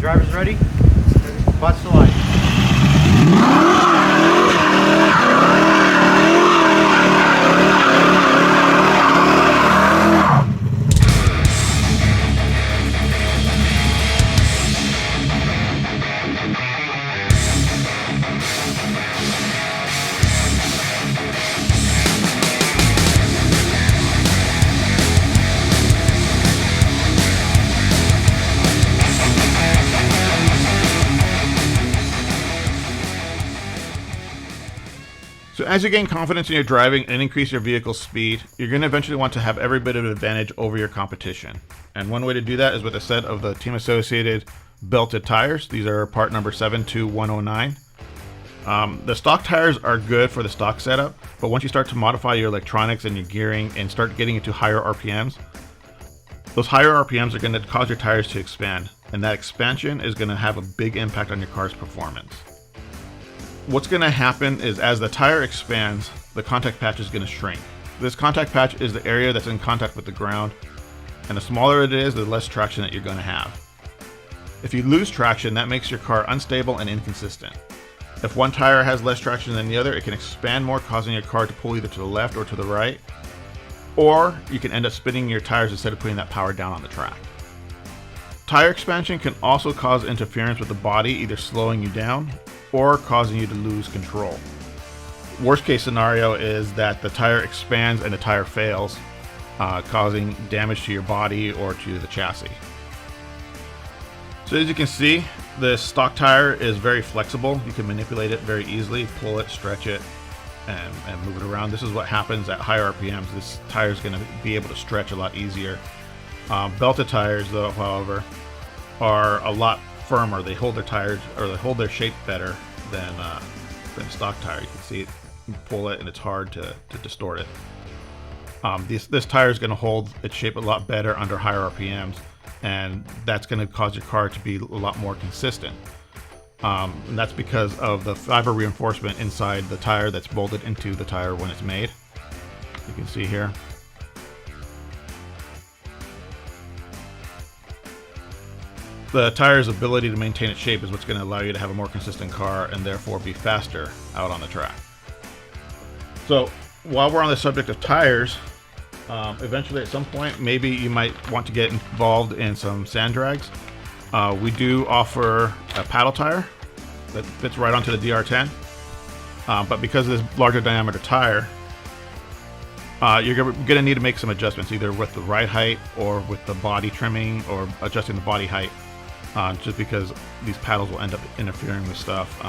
Drivers ready? Butts to light. So as you gain confidence in your driving and increase your vehicle's speed, you're going to eventually want to have every bit of advantage over your competition. And one way to do that is with a set of the Team Associated belted tires. These are part number 72109. The stock tires are good for the stock setup, but once you start to modify your electronics and your gearing and start getting into higher RPMs, those higher RPMs are going to cause your tires to expand, and that expansion is going to have a big impact on your car's performance. What's going to happen is as the tire expands, the contact patch is going to shrink. This contact patch is the area that's in contact with the ground, and the smaller it is, the less traction that you're going to have. If you lose traction, that makes your car unstable and inconsistent. If one tire has less traction than the other, it can expand more, causing your car to pull either to the left or to the right, or you can end up spinning your tires instead of putting that power down on the track. Tire expansion can also cause interference with the body, either slowing you down or causing you to lose control. Worst case scenario is that the tire expands and the tire fails, causing damage to your body or to the chassis. So as you can see, this stock tire is very flexible. You can manipulate it very easily, pull it, stretch it, and move it around. This is what happens at higher RPMs. This tire is going to be able to stretch a lot easier. Belted tires, though, however, are a lot firmer. They hold their tires, or they hold their shape better than stock tire. You can see it, you pull it, and it's hard to distort it. This tire is going to hold its shape a lot better under higher RPMs, and that's going to cause your car to be a lot more consistent. And that's because of the fiber reinforcement inside the tire that's bolted into the tire when it's made. You can see here. The tire's ability to maintain its shape is what's going to allow you to have a more consistent car and therefore be faster out on the track. So while we're on the subject of tires, eventually at some point maybe you might want to get involved in some sand drags. We do offer a paddle tire that fits right onto the DR10, but because of this larger diameter tire, you're going to need to make some adjustments, either with the ride height or with the body trimming or adjusting the body height. Just because these paddles will end up interfering with stuff.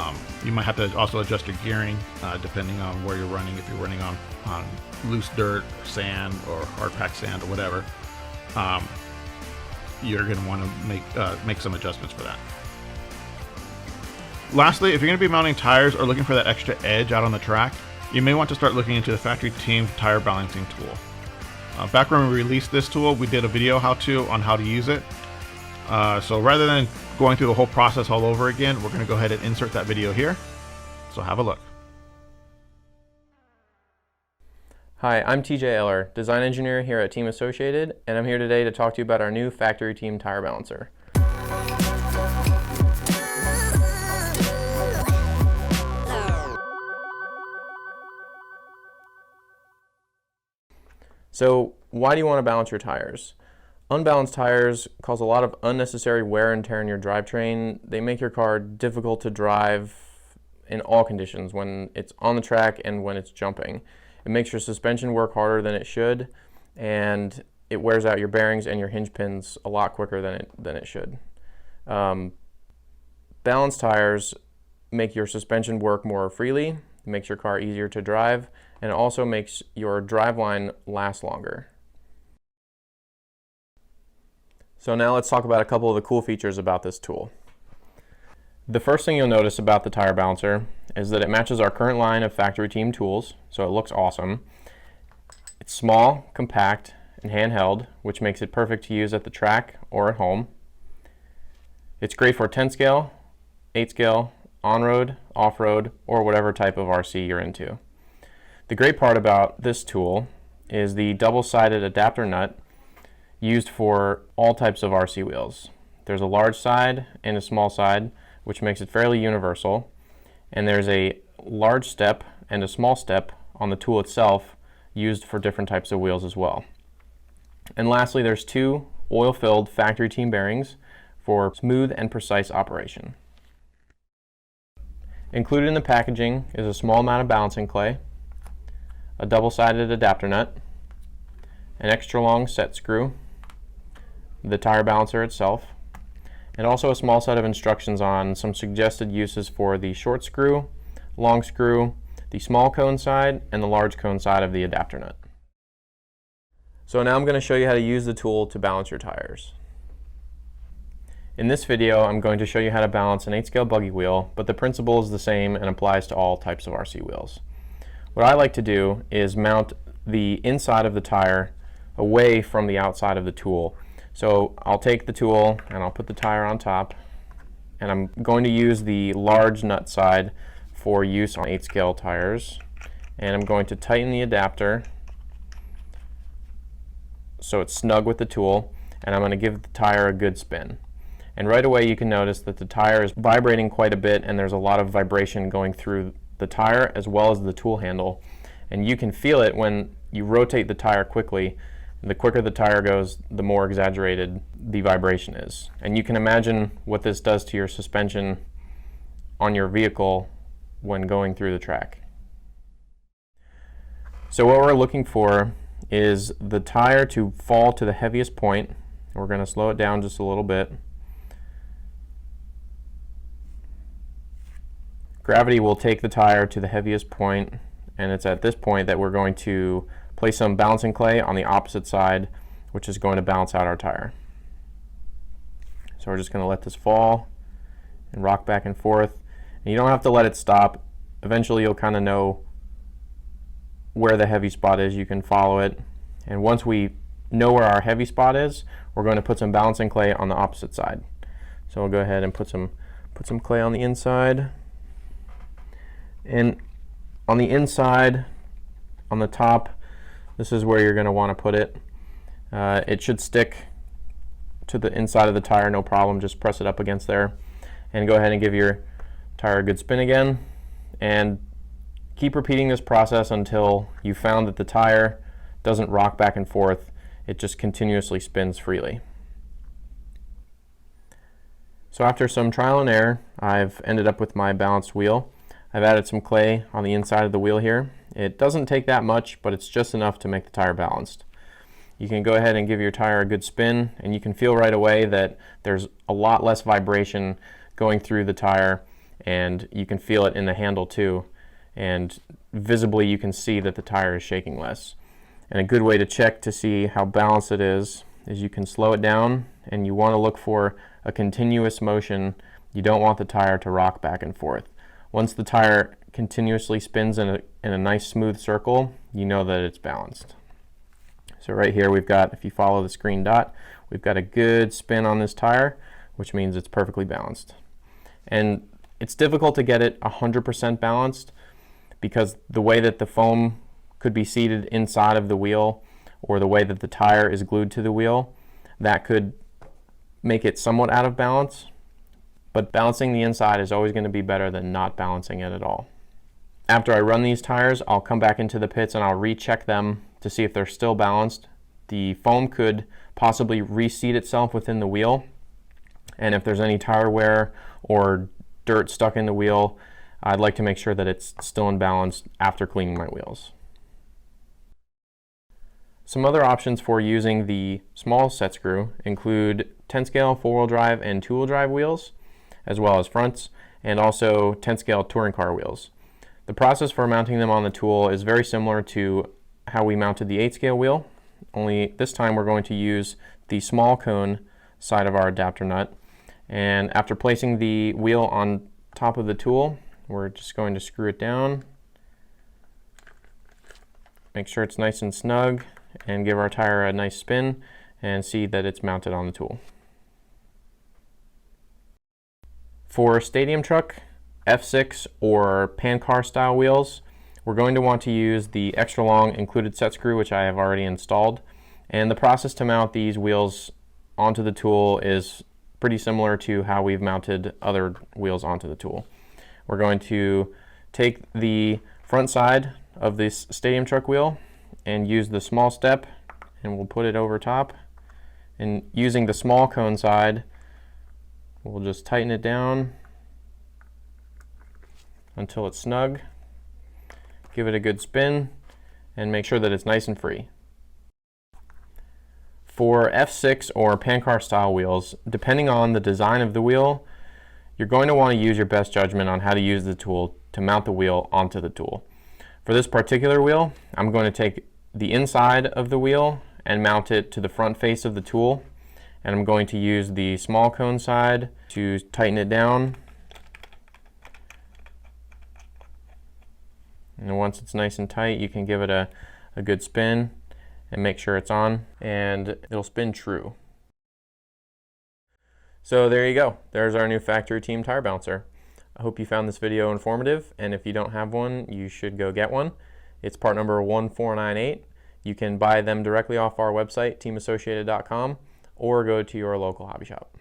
You might have to also adjust your gearing depending on where you're running. If you're running on loose dirt, or sand, or hard packed sand, or whatever, you're going to want to make some adjustments for that. Lastly, if you're going to be mounting tires or looking for that extra edge out on the track, you may want to start looking into the factory team tire balancing tool. Back when we released this tool, we did a video how-to on how to use it. So rather than going through the whole process all over again, we're going to go ahead and insert that video here. So have a look. Hi, I'm TJ Eller, design engineer here at Team Associated, and I'm here today to talk to you about our new factory team tire balancer. So why do you want to balance your tires? Unbalanced tires cause a lot of unnecessary wear and tear in your drivetrain. They make your car difficult to drive in all conditions, when it's on the track and when it's jumping. It makes your suspension work harder than it should, and it wears out your bearings and your hinge pins a lot quicker than it should. Balanced tires make your suspension work more freely, it makes your car easier to drive, and it also makes your driveline last longer. So now let's talk about a couple of the cool features about this tool. The first thing you'll notice about the tire balancer is that it matches our current line of factory team tools, so it looks awesome. It's small, compact, and handheld, which makes it perfect to use at the track or at home. It's great for 10 scale, 8 scale, on-road, off-road, or whatever type of RC you're into. The great part about this tool is the double-sided adapter nut used for all types of RC wheels. there's a large side and a small side, which makes it fairly universal. And there's a large step and a small step on the tool itself used for different types of wheels as well. And lastly, there's 2 oil-filled factory team bearings for smooth and precise operation. Included in the packaging is a small amount of balancing clay, a double-sided adapter nut, an extra long set screw, the tire balancer itself, and also a small set of instructions on some suggested uses for the short screw, long screw, the small cone side, and the large cone side of the adapter nut. So now I'm going to show you how to use the tool to balance your tires. In this video, I'm going to show you how to balance an 8-scale buggy wheel, but the principle is the same and applies to all types of RC wheels. What I like to do is mount the inside of the tire away from the outside of the tool. So I'll take the tool and I'll put the tire on top, and I'm going to use the large nut side for use on 8-scale tires, and I'm going to tighten the adapter so it's snug with the tool, and I'm going to give the tire a good spin. And right away you can notice that the tire is vibrating quite a bit, and there's a lot of vibration going through the tire as well as the tool handle. And you can feel it when you rotate the tire quickly. The quicker the tire goes, the more exaggerated the vibration is. And you can imagine what this does to your suspension on your vehicle when going through the track. So what we're looking for is the tire to fall to the heaviest point. We're going to slow it down just a little bit. Gravity will take the tire to the heaviest point, and it's at this point that we're going to place some balancing clay on the opposite side, which is going to balance out our tire. So we're just going to let this fall and rock back and forth. And you don't have to let it stop. Eventually you'll kind of know where the heavy spot is. You can follow it. And once we know where our heavy spot is, we're going to put some balancing clay on the opposite side. So we'll go ahead and put some clay on the inside. And on the inside, on the top, this is where you're going to want to put it. It should stick to the inside of the tire, no problem. Just press it up against there. And go ahead and give your tire a good spin again. And keep repeating this process until you found that the tire doesn't rock back and forth. It just continuously spins freely. So after some trial and error, I've ended up with my balanced wheel. I've added some clay on the inside of the wheel here. It doesn't take that much, but it's just enough to make the tire balanced. You can go ahead and give your tire a good spin, and you can feel right away that there's a lot less vibration going through the tire, and you can feel it in the handle too. And visibly you can see that the tire is shaking less. And a good way to check to see how balanced it is you can slow it down, and you want to look for a continuous motion. You don't want the tire to rock back and forth. Once the tire continuously spins in a nice smooth circle, you know that it's balanced. So right here we've got, if you follow this green dot, we've got a good spin on this tire, which means it's perfectly balanced. And it's difficult to get it 100% balanced because the way that the foam could be seated inside of the wheel, or the way that the tire is glued to the wheel, that could make it somewhat out of balance. But balancing the inside is always going to be better than not balancing it at all. After I run these tires, I'll come back into the pits and I'll recheck them to see if they're still balanced. The foam could possibly reseat itself within the wheel, and if there's any tire wear or dirt stuck in the wheel, I'd like to make sure that it's still in balance after cleaning my wheels. Some other options for using the small set screw include 10 scale 4-wheel drive and 2-wheel drive wheels, as well as fronts, and also 10 scale touring car wheels. The process for mounting them on the tool is very similar to how we mounted the 8-scale wheel, only this time we're going to use the small cone side of our adapter nut. And after placing the wheel on top of the tool, we're just going to screw it down, make sure it's nice and snug, and give our tire a nice spin and see that it's mounted on the tool. For stadium truck, F6 or pan car style wheels, we're going to want to use the extra long included set screw, which I have already installed. And the process to mount these wheels onto the tool is pretty similar to how we've mounted other wheels onto the tool. We're going to take the front side of this stadium truck wheel and use the small step, and we'll put it over top. And using the small cone side, we'll just tighten it down until it's snug. Give it a good spin and make sure that it's nice and free. For F6 or Pancar style wheels, depending on the design of the wheel, you're going to want to use your best judgment on how to use the tool to mount the wheel onto the tool. For this particular wheel, I'm going to take the inside of the wheel and mount it to the front face of the tool, and I'm going to use the small cone side to tighten it down. And once it's nice and tight, you can give it a good spin and make sure it's on, and it'll spin true. So there you go. There's our new factory team tire bouncer. I hope you found this video informative, and if you don't have one, you should go get one. It's part number 1498. You can buy them directly off our website, teamassociated.com, or go to your local hobby shop.